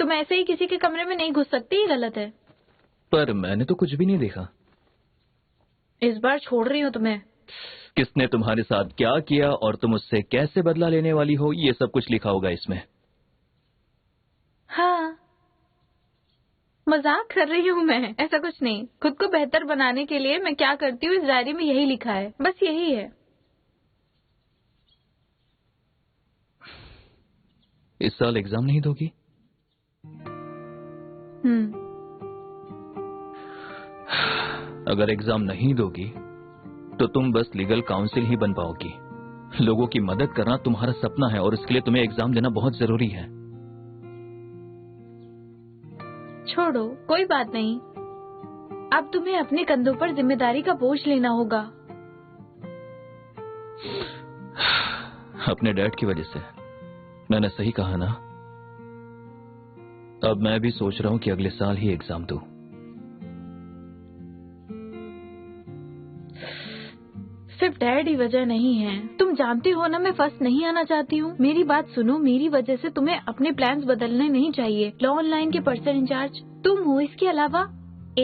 तुम ऐसे ही किसी के कमरे में नहीं घुस सकती, ये गलत है। पर मैंने तो कुछ भी नहीं देखा। इस बार छोड़ रही हूँ तुम्हें। किसने तुम्हारे साथ क्या किया और तुम उससे कैसे बदला लेने वाली हो, ये सब कुछ लिखा होगा इसमें। हाँ, मजाक कर रही हूँ मैं, ऐसा कुछ नहीं। खुद को बेहतर बनाने के लिए मैं क्या करती हूँ इस डायरी में यही लिखा है, बस यही है। इस साल एग्जाम नहीं दोगी? अगर एग्जाम नहीं दोगी तो तुम बस लीगल काउंसिल ही बन पाओगी। लोगों की मदद करना तुम्हारा सपना है और इसके लिए तुम्हें एग्जाम देना बहुत जरूरी है। छोड़ो, कोई बात नहीं। अब तुम्हें अपने कंधों पर जिम्मेदारी का बोझ लेना होगा। अपने डैड की वजह से। मैंने सही कहा ना? अब मैं भी सोच रहा हूं कि अगले साल ही एग्जाम दूं। सिर्फ डैड ही वजह नहीं है। तुम जानती हो ना, मैं फर्स्ट नहीं आना चाहती हूँ। मेरी बात सुनो, मेरी वजह से तुम्हें अपने प्लान्स बदलने नहीं चाहिए। लॉ ऑनलाइन के पर्सन इंचार्ज तुम हो। इसके अलावा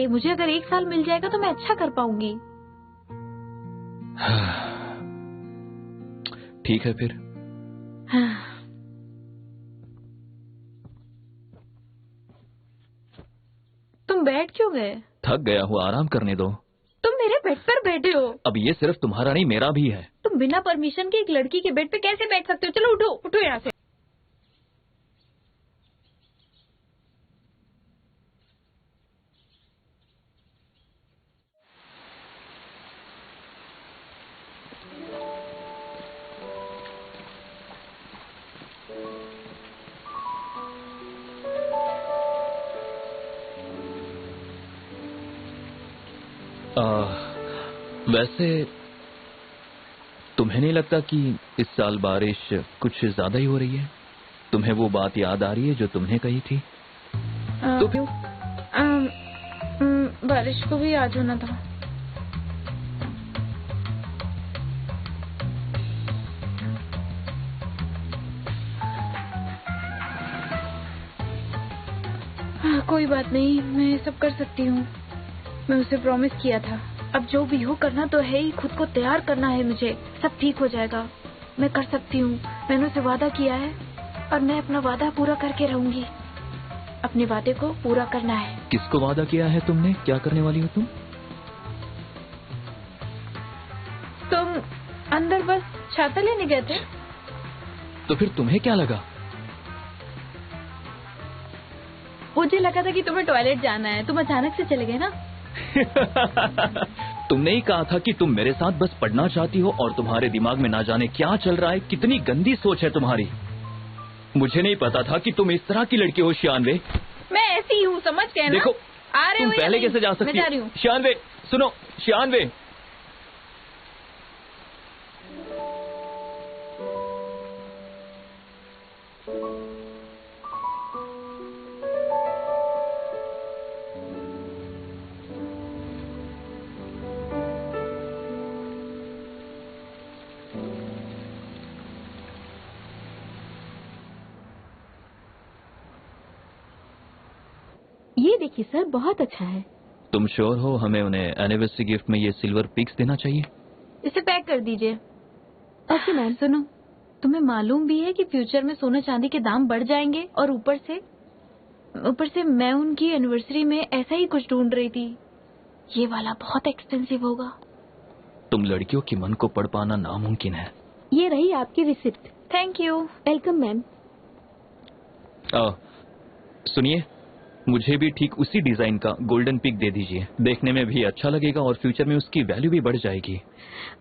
मुझे अगर 1 साल मिल जाएगा तो मैं अच्छा कर पाऊंगी। ठीक है फिर। तुम बैठ क्यों गए? थक गया हूँ, आराम करने दो। तुम मेरे बेड पर बैठे हो। अब ये सिर्फ तुम्हारा नहीं, मेरा भी है। तुम बिना परमिशन के एक लड़की के बेड पे कैसे बैठ सकते हो? चलो उठो, उठो यहाँ से। वैसे तुम्हें नहीं लगता कि इस साल बारिश कुछ ज्यादा ही हो रही है? तुम्हें वो बात याद आ रही है जो तुमने कही थी? तो बारिश को भी आज होना था। कोई बात नहीं, मैं सब कर सकती हूँ। मैं उसे प्रॉमिस किया था। अब जो भी हो करना तो है ही, खुद को तैयार करना है मुझे। सब ठीक हो जाएगा, मैं कर सकती हूँ। मैंने उसे वादा किया है और मैं अपना वादा पूरा करके रहूंगी। अपने वादे को पूरा करना है। किसको वादा किया है तुमने? क्या करने वाली हो तुम? तुम अंदर बस छाता लेने गए थे। तो फिर तुम्हें क्या लगा? मुझे लगा था कि तुम्हें टॉयलेट जाना है, तुम अचानक से चले गए ना। तुमने ही कहा था कि तुम मेरे साथ बस पढ़ना चाहती हो और तुम्हारे दिमाग में ना जाने क्या चल रहा है। कितनी गंदी सोच है तुम्हारी। मुझे नहीं पता था कि तुम इस तरह की लड़की हो शियानवे। मैं ऐसी ही हूँ, समझ गए ना? देखो, आ रहे तुम हो पहले कैसे जा सकती? मैं जा रही हूँ। शियानवे सुनो, शियानवे। ये देखिए सर, बहुत अच्छा है। तुम श्योर हो हमें उन्हें एनिवर्सरी गिफ्ट में ये सिल्वर पिक्स देना चाहिए? इसे पैक कर दीजिए। Okay ma'am. सुनो, तुम्हें मालूम भी है कि फ्यूचर में सोना चांदी के दाम बढ़ जाएंगे और ऊपर से मैं उनकी एनिवर्सरी में ऐसा ही कुछ ढूंढ रही थी। ये वाला बहुत एक्सपेंसिव होगा। तुम लड़कियों की मन को पढ़ पाना नामुमकिन है। ये रही आपकी receipt. Thank you. Welcome ma'am. सुनिए, मुझे भी ठीक उसी डिजाइन का गोल्डन पिक दे दीजिए। देखने में भी अच्छा लगेगा और फ्यूचर में उसकी वैल्यू भी बढ़ जाएगी।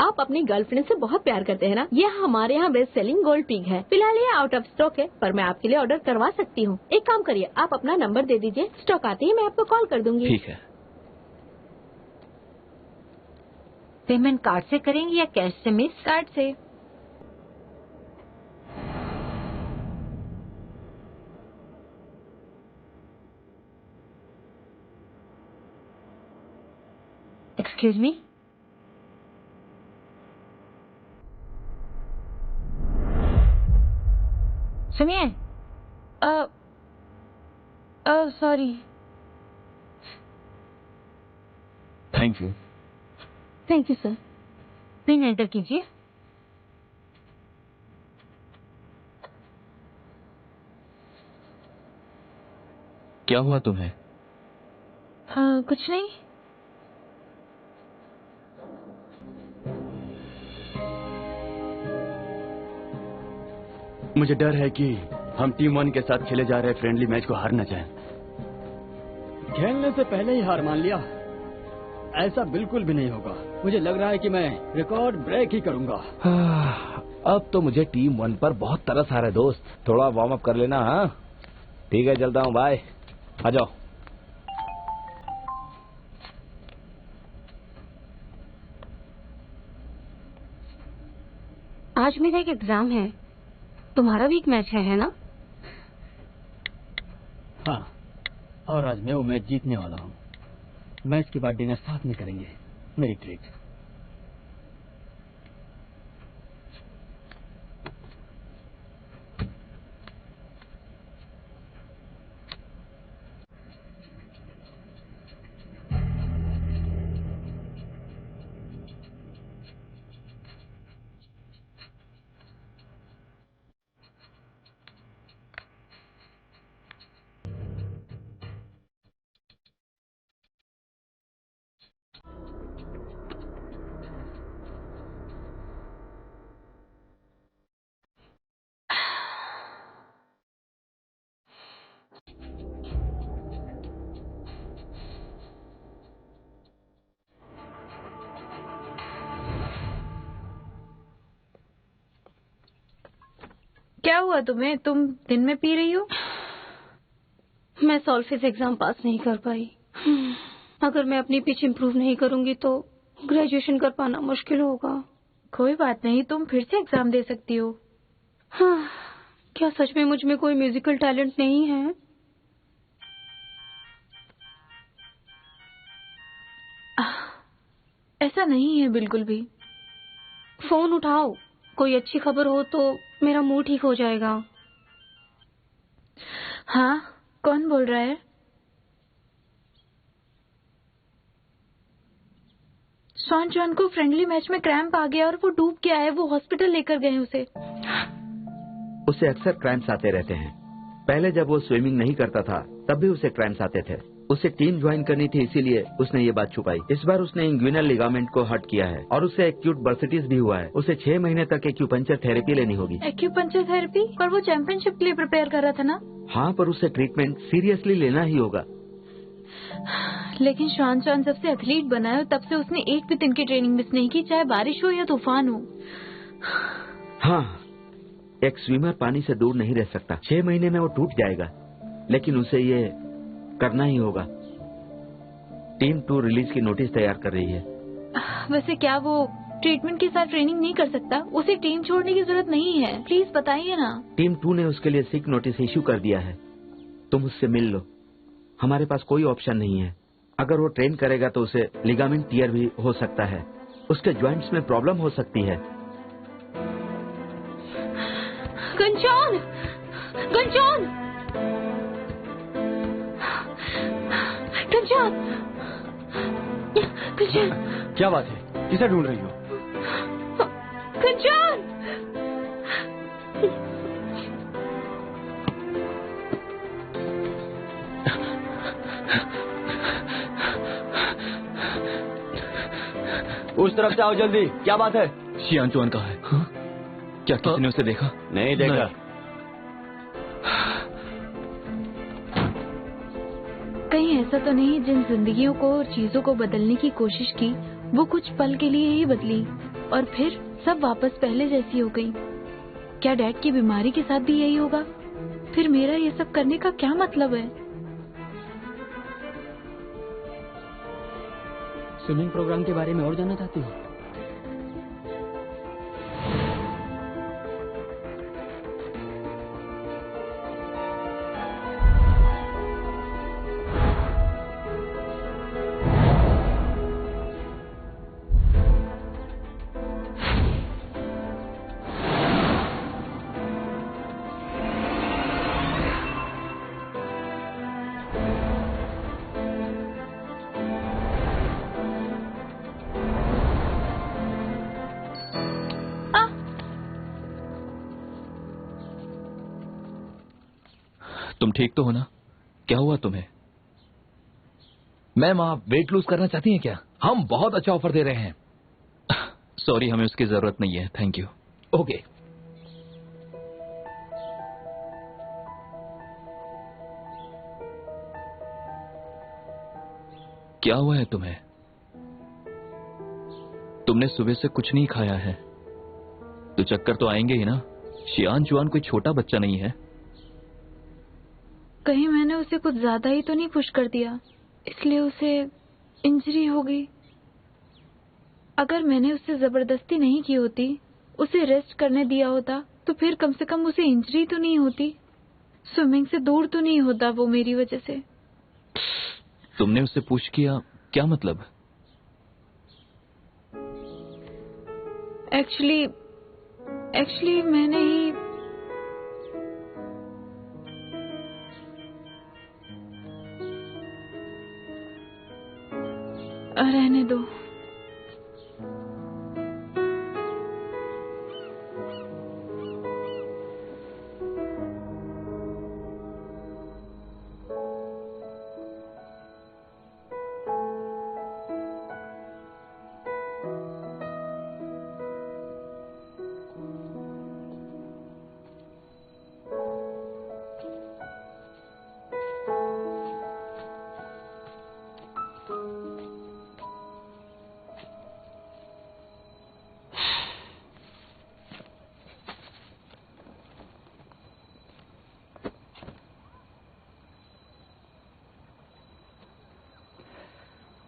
आप अपनी गर्लफ्रेंड से बहुत प्यार करते हैं ना? ये हमारे यहाँ बेस्ट सेलिंग गोल्ड पिग है। फिलहाल ये आउट ऑफ स्टॉक है, पर मैं आपके लिए ऑर्डर करवा सकती हूँ। एक काम करिए, आप अपना नंबर दे दीजिए, स्टॉक आते ही मैं आपको कॉल कर दूंगी। ठीक है। पेमेंट कार्ड से करेंगी या कैश से मिस? कार्ड से। Excuse me. सुनिए, sorry. Thank you. Thank you sir. Pin enter कीजिए। क्या हुआ तुम्हें? कुछ नहीं। मुझे डर है कि हम टीम 1 के साथ खेले जा रहे फ्रेंडली मैच को हार न जाएं। खेलने से पहले ही हार मान लिया? ऐसा बिल्कुल भी नहीं होगा। मुझे लग रहा है कि मैं रिकॉर्ड ब्रेक ही करूंगा। अब तो मुझे टीम 1 पर बहुत तरस आ रहा है दोस्त। थोड़ा वार्म अप कर लेना। हाँ ठीक है, चलता हूँ, बाय। आ जाओ। आज मेरा एक एग्जाम है, तुम्हारा भी एक मैच है ना? हाँ, और आज मैं वो मैच जीतने वाला हूँ। मैच के बाद डिनर साथ में करेंगे, मेरी ट्रीट। क्या हुआ तुम्हें? तुम दिन में पी रही हो? मैं सॉल्फेज एग्जाम पास नहीं कर पाई। अगर मैं अपनी पिच इम्प्रूव नहीं करूंगी तो ग्रेजुएशन कर पाना मुश्किल होगा। कोई बात नहीं, तुम फिर से एग्जाम दे सकती हो। हाँ, क्या सच में मुझ में कोई म्यूजिकल टैलेंट नहीं है? ऐसा नहीं है बिल्कुल भी। फोन उठाओ, कोई अच्छी खबर हो तो मेरा मूड ठीक हो जाएगा। हाँ, कौन बोल रहा है? शॉन जॉन को फ्रेंडली मैच में क्रैम्प आ गया और वो डूब गया है। वो हॉस्पिटल लेकर गए उसे। उसे अक्सर क्रैम्प्स आते रहते हैं। पहले जब वो स्विमिंग नहीं करता था तब भी उसे क्रैम्प्स आते थे। उसे टीम ज्वाइन करनी थी, इसीलिए उसने ये बात छुपाई। इस बार उसने इंग्विनल लिगामेंट को हर्ट किया है और उसे एक्यूट बर्सिटिस भी हुआ है। उसे 6 महीने तक एक्यूपंक्चर थेरेपी लेनी होगी। Acupuncture therapy? पर वो चैंपियनशिप के लिए प्रिपेयर कर रहा था ना? हाँ, पर उसे ट्रीटमेंट सीरियसली लेना ही होगा। लेकिन शॉन जॉन जब से एथलीट बना है तब से उसने एक भी दिन की ट्रेनिंग मिस नहीं की, चाहे बारिश हो या तूफान हो। हाँ, एक स्विमर पानी से दूर नहीं रह सकता। 6 महीने में वो टूट जाएगा, लेकिन उसे ये करना ही होगा। टीम 2 रिलीज की नोटिस तैयार कर रही है। वैसे क्या वो ट्रीटमेंट के साथ ट्रेनिंग नहीं कर सकता? उसे टीम छोड़ने की जरूरत नहीं है। प्लीज बताइए ना। टीम 2 ने उसके लिए सिक नोटिस इश्यू कर दिया है। तुम उससे मिल लो। हमारे पास कोई ऑप्शन नहीं है। अगर वो ट्रेन करेगा तो उसे लिगामेंट टियर भी हो सकता है। उसके जॉइंट्स में प्रॉब्लम हो सकती है। कंचन! कंचन! कंचन! कंचन! क्या बात है? किसे ढूंढ रही हो? कंचन! उस तरफ से आओ जल्दी। क्या बात है? शियान चौहान कहाँ है? हाँ? क्या किसी ने उसे देखा? नहीं देखा। कहीं ऐसा तो नहीं जिन जिंदगियों को और चीजों को बदलने की कोशिश की वो कुछ पल के लिए ही बदली और फिर सब वापस पहले जैसी हो गई? क्या डैड की बीमारी के साथ भी यही होगा? फिर मेरा ये सब करने का क्या मतलब है? स्विमिंग प्रोग्राम के बारे में और जानना चाहती हो? तुम ठीक तो हो ना? क्या हुआ तुम्हें? मैम, आप वेट लूज करना चाहती हैं क्या? हम बहुत अच्छा ऑफर दे रहे हैं। सॉरी, हमें उसकी जरूरत नहीं है, थैंक यू। ओके। क्या हुआ है तुम्हें? तुमने सुबह से कुछ नहीं खाया है, तो चक्कर तो आएंगे ही ना। शियान जुआन कोई छोटा बच्चा नहीं है। कहीं मैंने उसे कुछ ज्यादा ही तो नहीं पुश कर दिया, इसलिए उसे इंजरी हो गई। अगर मैंने उससे जबरदस्ती नहीं की होती, उसे रेस्ट करने दिया होता, तो फिर कम से कम उसे इंजरी तो नहीं होती। स्विमिंग से दूर तो नहीं होता वो मेरी वजह से। तुमने उससे पुश किया, क्या मतलब? एक्चुअली मैंने ही रहने दो।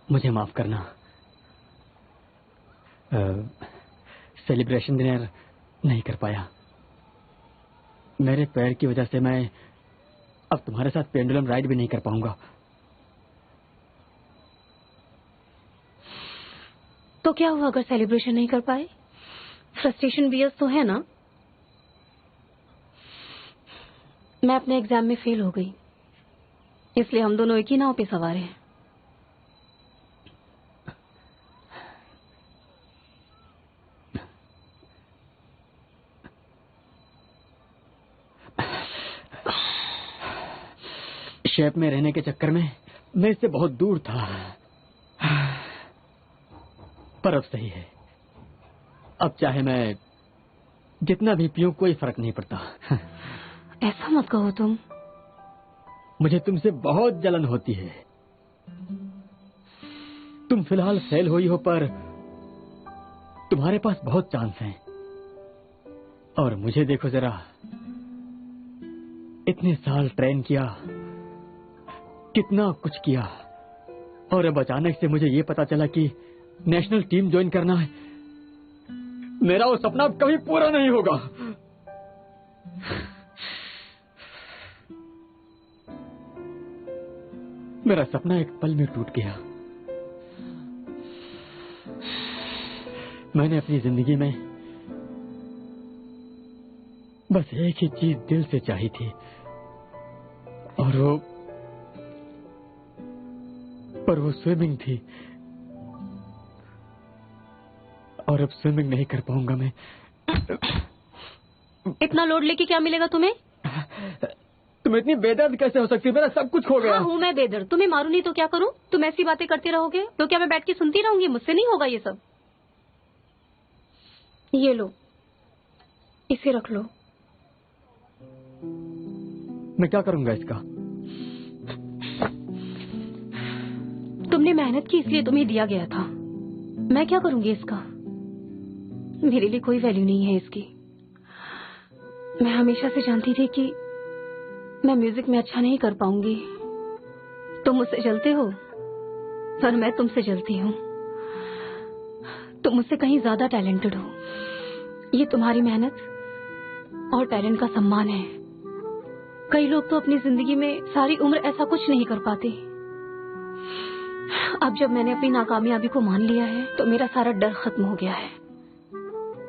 मुझे माफ करना, सेलिब्रेशन डिनर नहीं कर पाया। मेरे पैर की वजह से मैं अब तुम्हारे साथ पेंडुलम राइड भी नहीं कर पाऊंगा। तो क्या हुआ अगर सेलिब्रेशन नहीं कर पाए? फ्रस्ट्रेशन बियर्स तो है ना। मैं अपने एग्जाम में फेल हो गई, इसलिए हम दोनों एक ही नाव पे सवार हैं। शेप में रहने के चक्कर में मैं इससे बहुत दूर था, पर अब सही है। अब चाहे मैं जितना भी पीऊं कोई फर्क नहीं पड़ता। ऐसा मत कहो तुम। मुझे तुमसे बहुत जलन होती है। तुम फिलहाल फेल हुई हो, पर तुम्हारे पास बहुत चांस हैं। और मुझे देखो जरा, इतने साल ट्रेन किया, कितना कुछ किया, और अब अचानक से मुझे ये पता चला कि नेशनल टीम ज्वाइन करना है। मेरा वो सपना कभी पूरा नहीं होगा। मेरा सपना एक पल में टूट गया। मैंने अपनी जिंदगी में बस एक ही चीज दिल से चाही थी, और वो स्विमिंग थी। और अब स्विमिंग नहीं कर पाऊंगा मैं। इतना लोड लेके क्या मिलेगा तुम्हें? तुम इतनी बेदर्द कैसे हो सकती? मेरा सब कुछ खो गया। हाँ, हूँ मैं बेदर्द। तुम्हें मारूं नहीं तो क्या करूं? तुम ऐसी बातें करते रहोगे तो क्या मैं बैठ के सुनती रहूंगी? मुझसे नहीं होगा ये सब। ये लो, इसे रख लो। मैं क्या करूंगा इसका? तुमने मेहनत की इसलिए तुम्हें दिया गया था। मैं क्या करूंगी इसका? मेरे लिए कोई वैल्यू नहीं है इसकी। मैं हमेशा से जानती थी कि मैं म्यूजिक में अच्छा नहीं कर पाऊंगी। तुम मुझसे जलते हो, पर मैं तुमसे जलती हूँ। तुम मुझसे कहीं ज्यादा टैलेंटेड हो। ये तुम्हारी मेहनत और टैलेंट का सम्मान है। कई लोग तो अपनी जिंदगी में सारी उम्र ऐसा कुछ नहीं कर पाते। अब जब मैंने अपनी नाकामयाबी को मान लिया है, तो मेरा सारा डर खत्म हो गया है।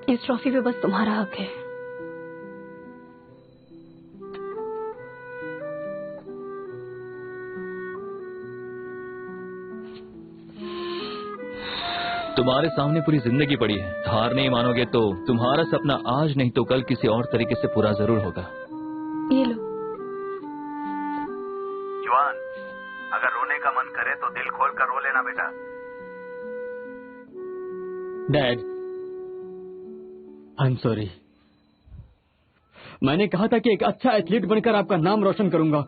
इस ट्रॉफी पे बस तुम्हारा हक है। तुम्हारे सामने पूरी जिंदगी पड़ी है। हार नहीं मानोगे तो तुम्हारा सपना आज नहीं तो कल किसी और तरीके से पूरा जरूर होगा। ये लो। Dad, I am sorry. मैंने कहा था कि एक अच्छा एथलीट बनकर आपका नाम रोशन करूंगा।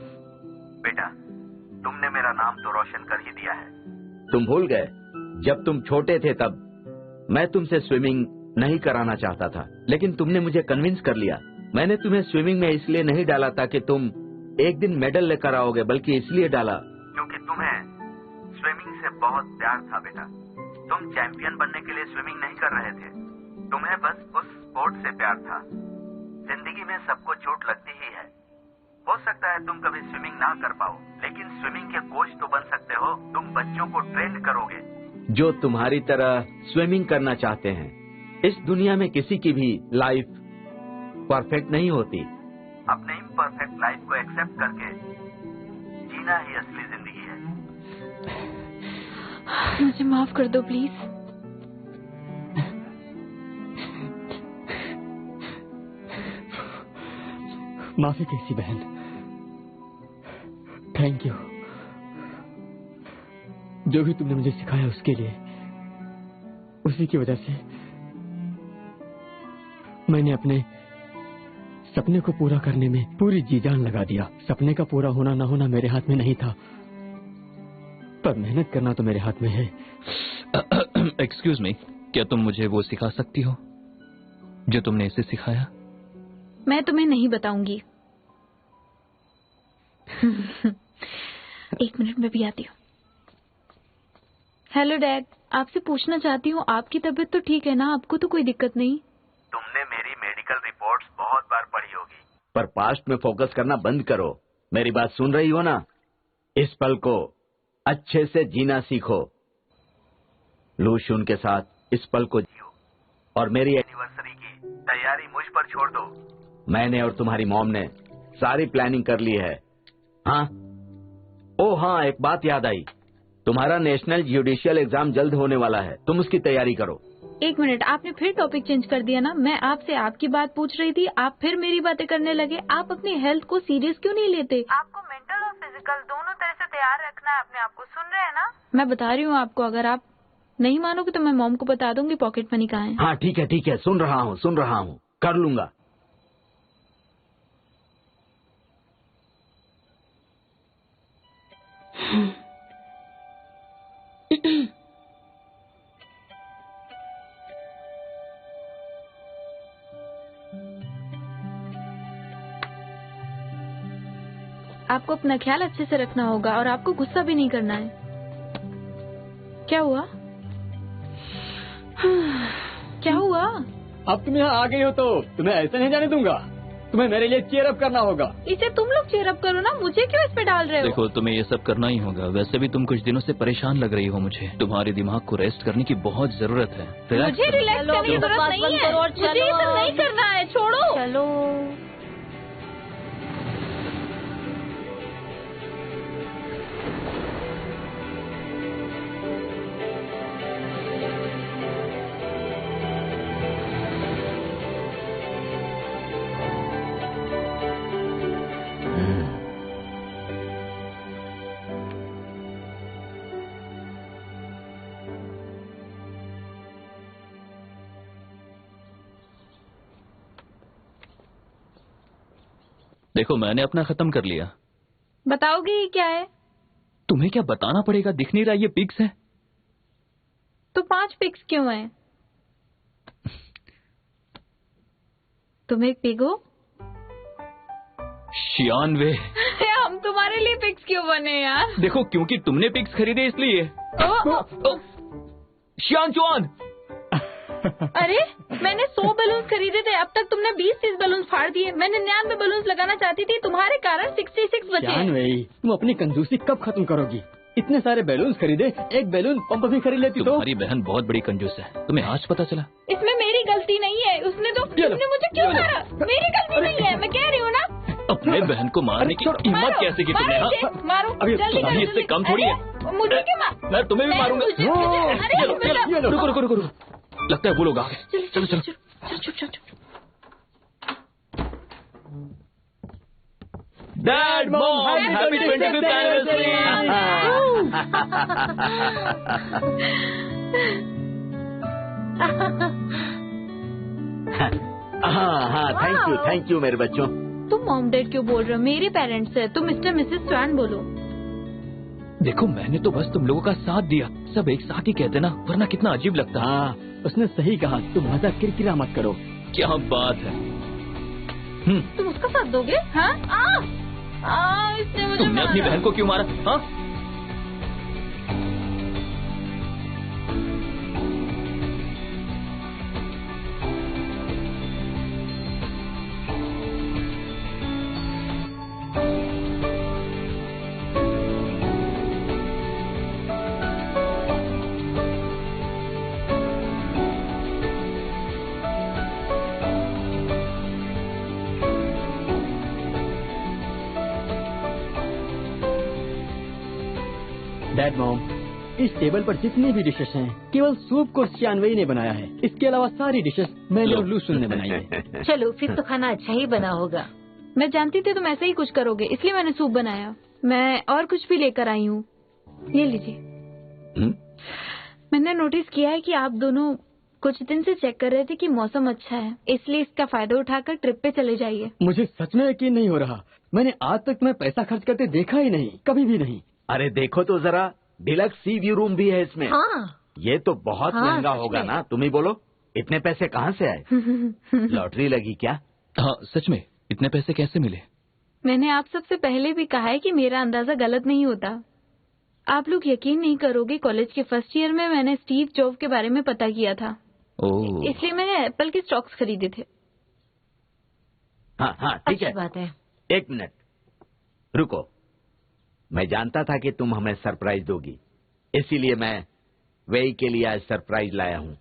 बेटा, तुमने मेरा नाम तो रोशन कर ही दिया है। तुम भूल गए, जब तुम छोटे थे तब मैं तुमसे स्विमिंग नहीं कराना चाहता था, लेकिन तुमने मुझे कन्विंस कर लिया। मैंने तुम्हें स्विमिंग में इसलिए नहीं डाला था कि तुम एक दिन मेडल लेकर आओगे, बल्कि इसलिए डाला क्योंकि तुम्हें स्विमिंग से बहुत प्यार था। बेटा, तुम चैंपियन बनने के लिए स्विमिंग नहीं कर रहे थे, तुम्हें बस उस स्पोर्ट से प्यार था। जिंदगी में सबको चोट लगती ही है। हो सकता है तुम कभी स्विमिंग ना कर पाओ, लेकिन स्विमिंग के कोच तो बन सकते हो। तुम बच्चों को ट्रेन करोगे जो तुम्हारी तरह स्विमिंग करना चाहते हैं। इस दुनिया में किसी की भी लाइफ परफेक्ट नहीं होती। अपने इम्परफेक्ट लाइफ को एक्सेप्ट करके जीना ही असली जिंदगी है। मुझे माफ कर दो प्लीज। माफी कैसी बहन, थैंक यू। जो भी तुमने मुझे सिखाया उसके लिए, उसी की वजह से मैंने अपने सपने को पूरा करने में पूरी जी जान लगा दिया। सपने का पूरा होना ना होना मेरे हाथ में नहीं था, पर मेहनत करना तो मेरे हाथ में है। एक्सक्यूज मी, क्या तुम मुझे वो सिखा सकती हो जो तुमने इसे सिखाया? मैं तुम्हें नहीं बताऊंगी। एक मिनट में भी आती हूँ। हेलो डैड, आपसे पूछना चाहती हूँ, आपकी तबीयत तो ठीक है ना? आपको तो कोई दिक्कत नहीं? तुमने मेरी मेडिकल रिपोर्ट्स बहुत बार पढ़ी होगी, पर पास्ट में फोकस करना बंद करो। मेरी बात सुन रही हो ना? इस पल को अच्छे से जीना सीखो। लूशुन के साथ इस पल को जियो, और मेरी एनिवर्सरी की तैयारी मुझ पर छोड़ दो। मैंने और तुम्हारी मॉम ने सारी प्लानिंग कर ली है। हाँ, ओ हाँ, एक बात याद आई, तुम्हारा नेशनल जुडिशियल एग्जाम जल्द होने वाला है, तुम उसकी तैयारी करो। एक मिनट, आपने फिर टॉपिक चेंज कर दिया ना। मैं आपसे आपकी बात पूछ रही थी, आप फिर मेरी बातें करने लगे। आप अपनी हेल्थ को सीरियस क्यों नहीं लेते? आपको मेंटल और फिजिकल दोनों तरह से तैयार रखना है अपने आप को, सुन रहे हैं ना? मैं बता रही हूँ आपको, अगर आप नहीं मानोगे तो मैं मॉम को बता दूंगी पॉकेट मनी कहाँ है। हाँ ठीक है, सुन रहा हूँ, कर लूंगा। आपको अपना ख्याल अच्छे से रखना होगा और आपको गुस्सा भी नहीं करना है। क्या हुआ? क्या हुआ? अब तुम यहाँ आ गई हो तो तुम्हें ऐसे नहीं जाने दूंगा। तुम्हें मेरे लिए चीयर अप करना होगा। इसे तुम लोग चीयर अप करो ना, मुझे क्यों इस पे डाल रहे हो? देखो, तुम्हें ये सब करना ही होगा। वैसे भी तुम कुछ दिनों से परेशान लग रही हो मुझे। तुम्हारे दिमाग को रेस्ट करने की बहुत जरूरत है। मुझे रिलैक्स करने की जरूरत नहीं है। मुझे ये सब नहीं करना है, छोड़ो। चलो। देखो, मैंने अपना खत्म कर लिया। बताओगे ये क्या है? तुम्हें क्या बताना पड़ेगा? दिख नहीं रहा ये पिग्स है? तो 5 पिग्स क्यों हैं? तुम एक पिग हो? शियानवे। हम तुम्हारे लिए पिग्स क्यों बने यार? देखो, क्योंकि तुमने पिग्स खरीदे इसलिए। शियान चुआन। अरे, मैंने 100 बलून्स खरीदे थे, अब तक तुमने 20-30 बलून्स फाड़ दिए। मैं 99 बलून्स लगाना चाहती थी, तुम्हारे कारण 66 बचे। तुम अपनी कंजूसी कब खत्म करोगी? इतने सारे बैलून्स खरीदे, एक बैलून पंप भी खरीद लेती तो। तुम्हारी बहन बहुत बड़ी कंजूस है, तुम्हें आज पता चला? इसमें मेरी गलती नहीं है। उसने मुझे क्यों मारा? मेरी गलती नहीं है, मैं कह रही हूँ ना। अपने बहन को मारने की हिम्मत कैसे की तुमने? मारो, जल्दी इससे कम थोड़ी है। मुझे क्यों मार? मैं तुम्हें भी मारूंगा। रुको, लगता है वो लोग आ गए। चलो। चुप। Dad, mom, happy 25th anniversary. हाँ हाँ, थैंक यू मेरे बच्चों। तुम मॉम डैड क्यों बोल रहे हो? मेरे पेरेंट्स है, तुम मिस्टर मिसेस स्वान बोलो। देखो मैंने तो बस तुम लोगों का साथ दिया, सब एक साथ ही कहते ना, वरना कितना अजीब लगता। हाँ, उसने सही कहा, तुम मजाक किरकिरा मत करो। क्या बात है। तुम उसका साथ दोगे? हाँ? इसने मुझे तुमने अपनी बहन को क्यों मारा? हाँ? डैड मॉम, इस टेबल पर जितनी भी डिशेस हैं, केवल सूप को शियानवई ने बनाया है। इसके अलावा सारी डिशेस मैंने और लूसुन ने बनाई है। चलो फिर तो खाना अच्छा ही बना होगा। मैं जानती थी तुम ऐसे ही कुछ करोगे, इसलिए मैंने सूप बनाया। मैं और कुछ भी लेकर आई हूँ, ये लीजिए। मैंने नोटिस किया है कि आप दोनों कुछ दिन से चेक कर रहे थे कि मौसम अच्छा है, इसलिए इसका फायदा उठाकर ट्रिप पे चले जाइए। मुझे सच में यकीन नहीं हो रहा, मैंने आज तक तुम्हें पैसा खर्च करते देखा ही नहीं, कभी भी नहीं। अरे देखो तो जरा, डिलक्स सी व्यू रूम भी है इसमें। हाँ, ये तो बहुत महंगा होगा ना, तुम ही बोलो, इतने पैसे कहाँ से आए? लॉटरी लगी क्या? हाँ सच में, इतने पैसे कैसे मिले? मैंने आप सबसे पहले भी कहा है कि मेरा अंदाजा गलत नहीं होता। आप लोग यकीन नहीं करोगे, कॉलेज के फर्स्ट ईयर में मैंने स्टीव जॉब के बारे में पता किया था, इसलिए मैंने एप्पल के स्टॉक्स खरीदे थे। हाँ हाँ ठीक है, बात है। एक मिनट रुको। मैं जानता था कि तुम हमें सरप्राइज दोगी, इसीलिए मैं वेई के लिए आज सरप्राइज लाया हूँ।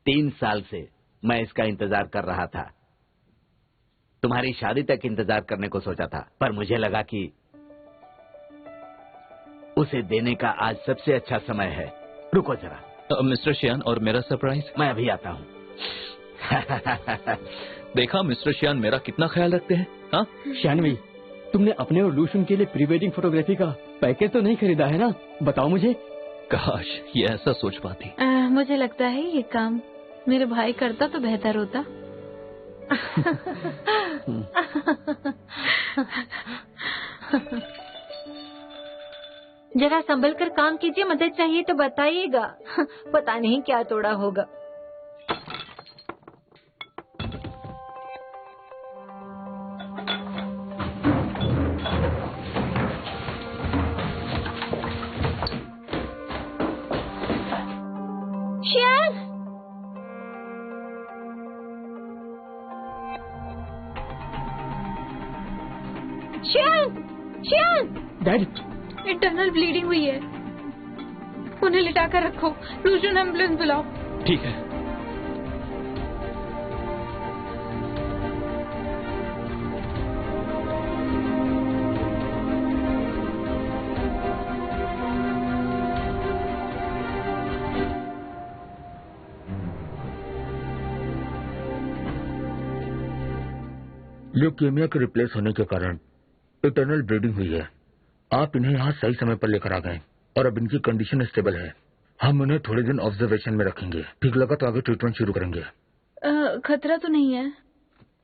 3 साल से मैं इसका इंतजार कर रहा था। तुम्हारी शादी तक इंतजार करने को सोचा था, पर मुझे लगा कि उसे देने का आज सबसे अच्छा समय है। रुको जरा। मिस्टर शियान, और मेरा सरप्राइज? मैं अभी आता हूँ। देखा मिस्टर शियान मेरा कितना ख्याल रखते हैं। हाँ शानवी, तुमने अपने और लूसुन के लिए प्री वेडिंग फोटोग्राफी का पैकेज तो नहीं खरीदा है ना? बताओ मुझे। काश ये ऐसा सोच पाती। मुझे लगता है ये काम मेरे भाई करता तो बेहतर होता। जरा संभल कर काम कीजिए, मदद चाहिए तो बताइएगा। पता नहीं क्या तोड़ा होगा। डैड, इंटरनल ब्लीडिंग हुई है, उन्हें लिटा कर रखो। लूजन एम्बुलेंस बुलाओ। ठीक है। ल्यूकेमिया के रिप्लेस होने के कारण इंटरनल ब्लीडिंग हुई है। आप इन्हें यहाँ सही समय पर लेकर आ गए और अब इनकी कंडीशन स्टेबल है। हम उन्हें थोड़े दिन ऑब्जर्वेशन में रखेंगे, ठीक लगा तो आगे ट्रीटमेंट शुरू करेंगे। खतरा तो नहीं है?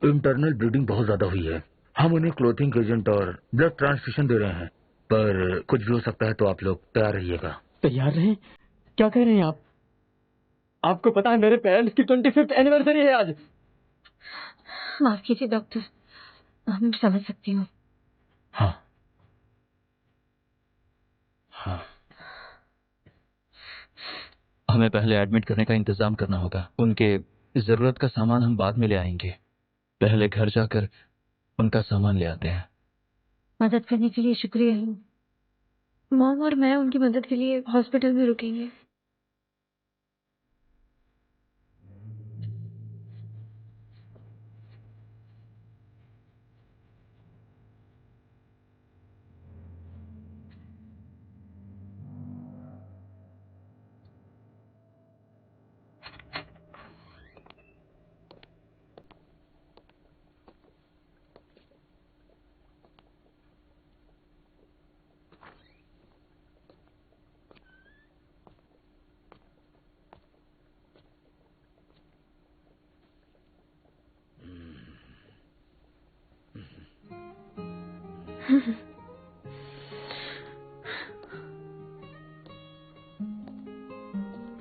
इंटरनल ब्लीडिंग बहुत ज्यादा हुई है। हम उन्हें क्लोथिंग एजेंट और ब्लड ट्रांसफ्यूजन दे रहे हैं, पर कुछ भी हो सकता है, तो आप लोग तैयार रहिएगा। तैयार रहें? क्या कह रहे हैं आप? आपको पता है मेरे पेरेंट्स की 25th एनिवर्सरी है आज। माफ कीजिए डॉक्टर, मैं समझ सकती हूँ। हाँ हाँ, हमें पहले एडमिट करने का इंतजाम करना होगा। उनके जरूरत का सामान हम बाद में ले आएंगे, पहले घर जाकर उनका सामान ले आते हैं। मदद करने के लिए शुक्रिया। मॉम और मैं उनकी मदद के लिए हॉस्पिटल में रुकेंगे।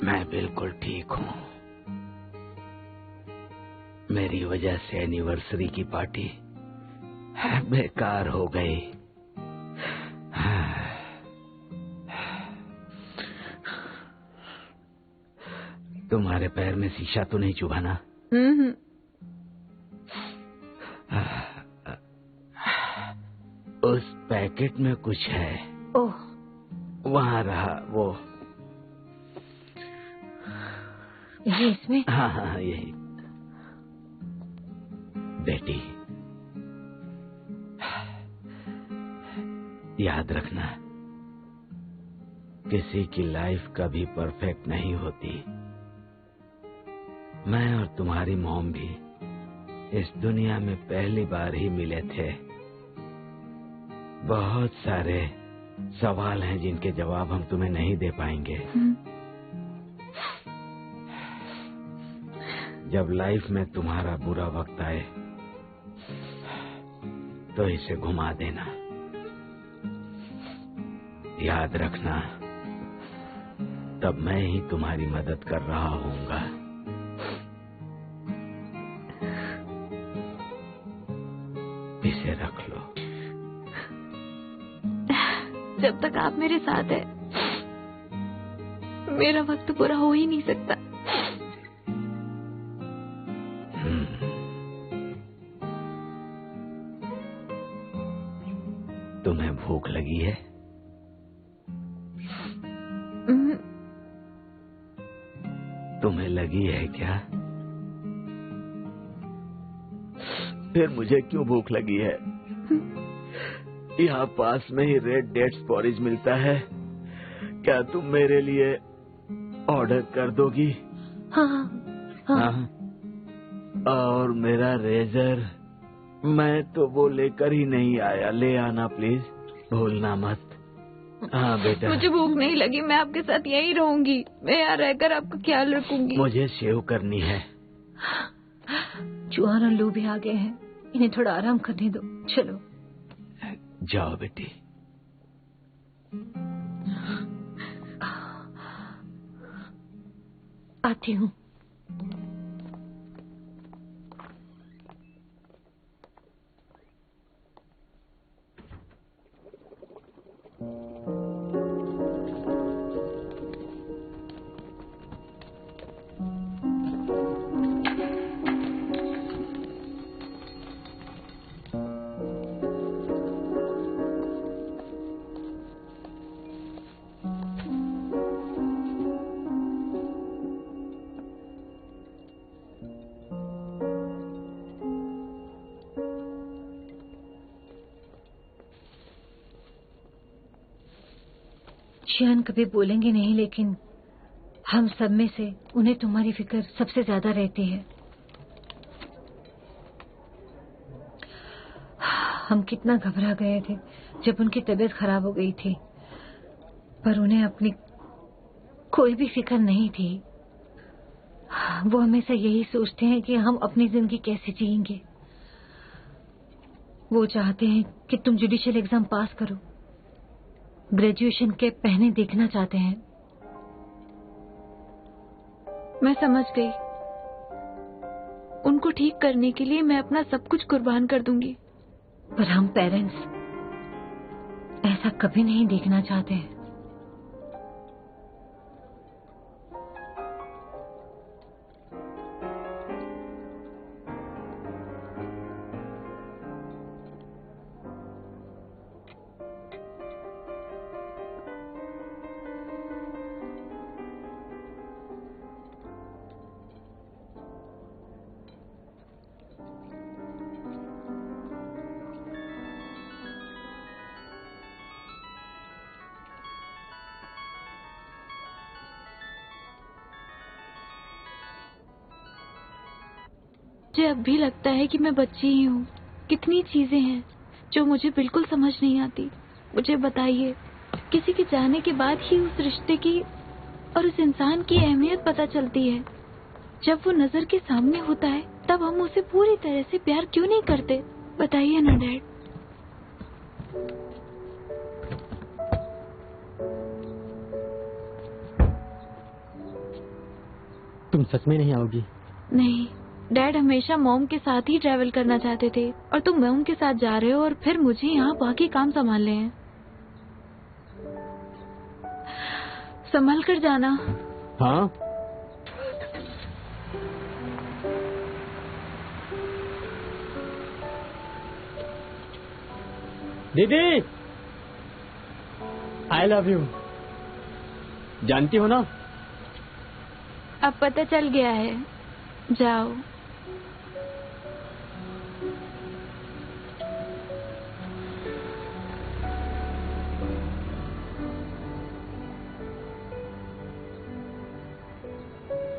मैं बिल्कुल ठीक हूँ। मेरी वजह से एनिवर्सरी की पार्टी बेकार हो गई। तुम्हारे पैर में शीशा तो नहीं चुभा ना? उस पैकेट में कुछ है। ओह, वहाँ रहा वो। ये इसमें? हाँ, यही। बेटी, याद रखना, किसी की लाइफ कभी परफेक्ट नहीं होती। मैं और तुम्हारी मॉम भी इस दुनिया में पहली बार ही मिले थे। बहुत सारे सवाल हैं जिनके जवाब हम तुम्हें नहीं दे पाएंगे। जब लाइफ में तुम्हारा बुरा वक्त आए तो इसे घुमा देना। याद रखना, तब मैं ही तुम्हारी मदद कर रहा हूँगा। इसे रख लो। जब तक आप मेरे साथ है, मेरा वक्त बुरा हो ही नहीं सकता। तुम्हें भूख लगी है? तुम्हें लगी है क्या? फिर मुझे क्यों भूख लगी है? यहाँ पास में ही रेड डेट्स पॉरिज मिलता है, क्या तुम मेरे लिए ऑर्डर कर दोगी? हाँ। और मेरा रेजर, मैं तो वो लेकर ही नहीं आया, ले आना प्लीज, भूलना मत। हाँ बेटा। मुझे भूख नहीं लगी, मैं आपके साथ यहीं रहूंगी। मैं यहाँ रहकर आपका ख्याल रखूंगी। मुझे शेव करनी है। जुआन और लू भी आ गए हैं, इन्हें थोड़ा आराम करने दो। चलो जाओ बेटी। आती हूँ। शियान कभी बोलेंगे नहीं, लेकिन हम सब में से उन्हें तुम्हारी फिक्र सबसे ज्यादा रहती है। हम कितना घबरा गए थे जब उनकी तबीयत खराब हो गई थी, पर उन्हें अपनी कोई भी फिक्र नहीं थी। वो हमेशा यही सोचते हैं कि हम अपनी जिंदगी कैसे जिएंगे। वो चाहते हैं कि तुम जुडिशियल एग्जाम पास करो, ग्रेजुएशन के पहले देखना चाहते हैं। मैं समझ गई। उनको ठीक करने के लिए मैं अपना सब कुछ कुर्बान कर दूंगी। पर हम पेरेंट्स ऐसा कभी नहीं देखना चाहते हैं। मुझे अब भी लगता है कि मैं बच्ची ही हूँ। कितनी चीजें हैं जो मुझे बिल्कुल समझ नहीं आती। मुझे बताइए, किसी के जाने के बाद ही उस रिश्ते की और उस इंसान की अहमियत पता चलती है। जब वो नजर के सामने होता है तब हम उसे पूरी तरह से प्यार क्यों नहीं करते? बताइए ना डैड। तुम सच में नहीं आओगी? नहीं, डैड हमेशा मॉम के साथ ही ट्रैवल करना चाहते थे और तुम मॉम के साथ जा रहे हो और फिर मुझे यहाँ बाकी काम संभालने हैं। संभल कर जाना। हाँ। दीदी, आई लव यू। जानती हो ना? अब पता चल गया है। जाओ।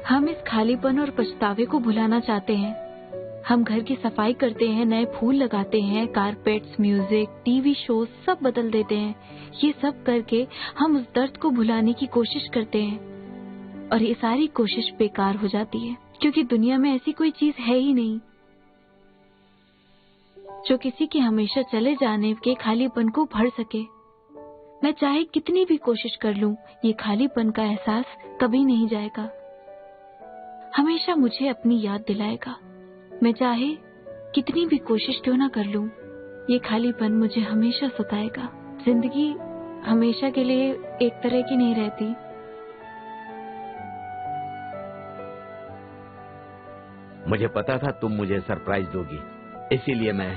हम इस खालीपन और पछतावे को भुलाना चाहते हैं। हम घर की सफाई करते हैं, नए फूल लगाते हैं, कारपेट्स, म्यूजिक, टीवी शो सब बदल देते हैं। ये सब करके हम उस दर्द को भुलाने की कोशिश करते हैं और ये सारी कोशिश बेकार हो जाती है, क्योंकि दुनिया में ऐसी कोई चीज है ही नहीं जो किसी के हमेशा चले जाने के खालीपन को भर सके। मैं चाहे कितनी भी कोशिश कर लूं, ये खालीपन का एहसास कभी नहीं जाएगा। हमेशा मुझे अपनी याद दिलाएगा। मैं चाहे कितनी भी कोशिश क्यों ना कर लूं, ये खालीपन मुझे हमेशा सताएगा। जिंदगी हमेशा के लिए एक तरह की नहीं रहती। मुझे पता था तुम मुझे सरप्राइज दोगी, इसीलिए मैं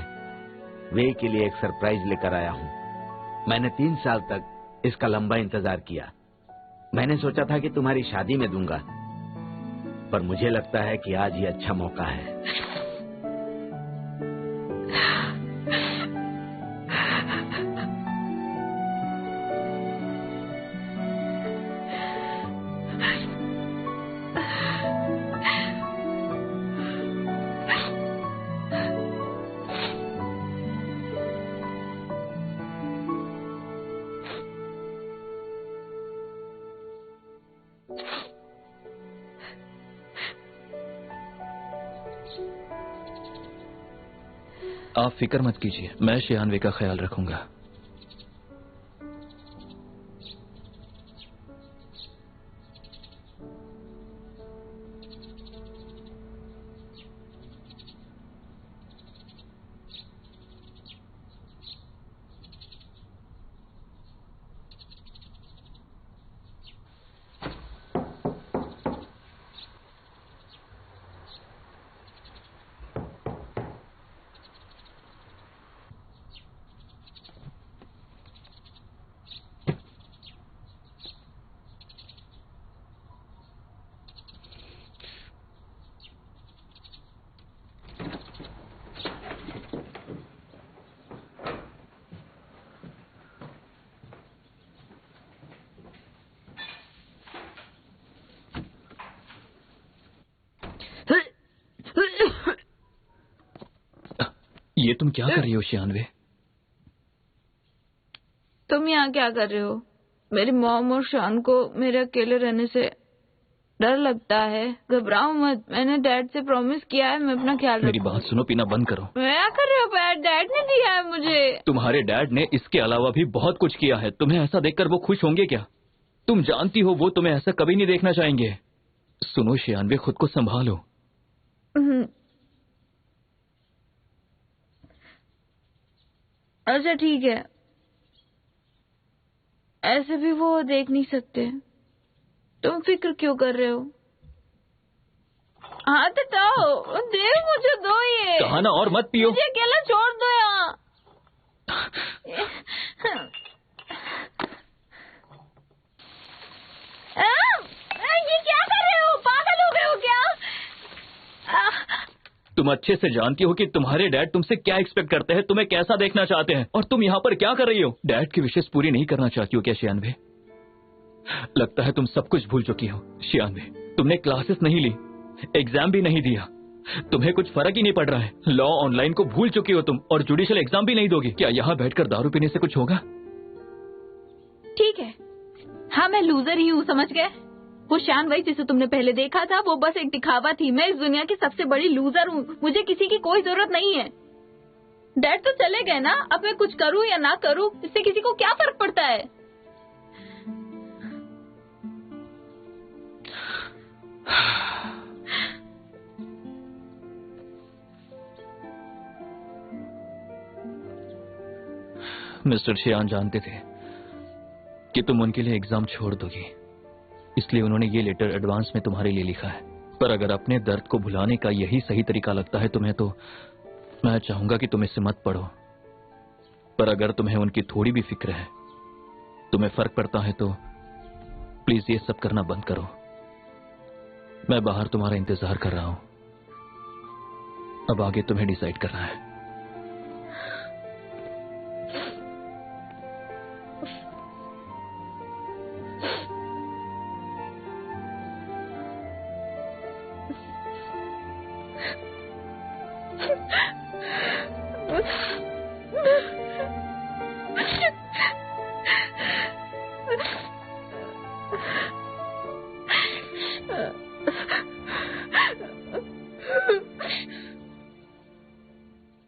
वे के लिए एक सरप्राइज लेकर आया हूँ। मैंने 3 साल तक इसका लंबा इंतजार किया। मैंने सोचा था कि तुम्हारी शादी में दूंगा, पर मुझे लगता है कि आज ये अच्छा मौका है। आप फिक्र मत कीजिए, मैं शियानवे का ख्याल रखूंगा। ये तुम क्या कर रही हो शियानवे? तुम यहाँ क्या कर रहे हो? मेरी मॉम और शान को मेरे अकेले रहने से डर लगता है। घबराओ मत, मैंने डैड से प्रॉमिस किया है, मैं अपना ख्याल मेरी रखूंगा। बात सुनो, पीना बंद करो। मैं क्या कर रही हूँ? डैड ने दिया है मुझे। तुम्हारे डैड ने इसके अलावा भी बहुत कुछ किया है। तुम्हें ऐसा देखकर वो खुश होंगे क्या? तुम जानती हो वो तुम्हें ऐसा कभी नहीं देखना चाहेंगे। सुनो शियानवे, खुद को संभालो। अच्छा ठीक है, ऐसे भी वो देख नहीं सकते। तुम फिक्र क्यों कर रहे हो? हाँ तो जाओ, दे मुझे दो ये। कहा ना और मत पियो। मुझे अकेला छोड़ दो यहाँ। ये क्या कर रहे हो? पागल हो गए हो क्या? तुम अच्छे से जानती हो कि तुम्हारे डैड तुमसे क्या एक्सपेक्ट करते हैं, तुम्हें कैसा देखना चाहते हैं, और तुम यहाँ पर क्या कर रही हो? डैड की विशेष पूरी नहीं करना चाहती हो क्या शियानवे? लगता है तुम सब कुछ भूल चुकी हो शियानवे। तुमने क्लासेस नहीं ली, एग्जाम भी नहीं दिया, तुम्हें कुछ फर्क ही नहीं पड़ रहा है। लॉ ऑनलाइन को भूल चुकी हो तुम, और जुडिशियल एग्जाम भी नहीं दोगी। क्या यहाँ बैठकर दारू पीने से कुछ होगा? ठीक है, हाँ मैं लूजर ही हूँ, समझ गए? वो शान वही जिसे तुमने पहले देखा था, वो बस एक दिखावा थी। मैं इस दुनिया की सबसे बड़ी लूजर हूँ। मुझे किसी की कोई जरूरत नहीं है। डैड तो चले गए ना, अब मैं कुछ करूं या ना करूं इससे किसी को क्या फर्क पड़ता है। मिस्टर शियान जानते थे कि तुम उनके लिए एग्जाम छोड़ दोगी, इसलिए उन्होंने ये लेटर एडवांस में तुम्हारे लिए लिखा है। पर अगर अपने दर्द को भुलाने का यही सही तरीका लगता है तुम्हें, तो मैं चाहूंगा कि तुम इसे मत पढ़ो। पर अगर तुम्हें उनकी थोड़ी भी फिक्र है, तुम्हें फर्क पड़ता है, तो प्लीज ये सब करना बंद करो। मैं बाहर तुम्हारा इंतजार कर रहा हूं। अब आगे तुम्हें डिसाइड करना है।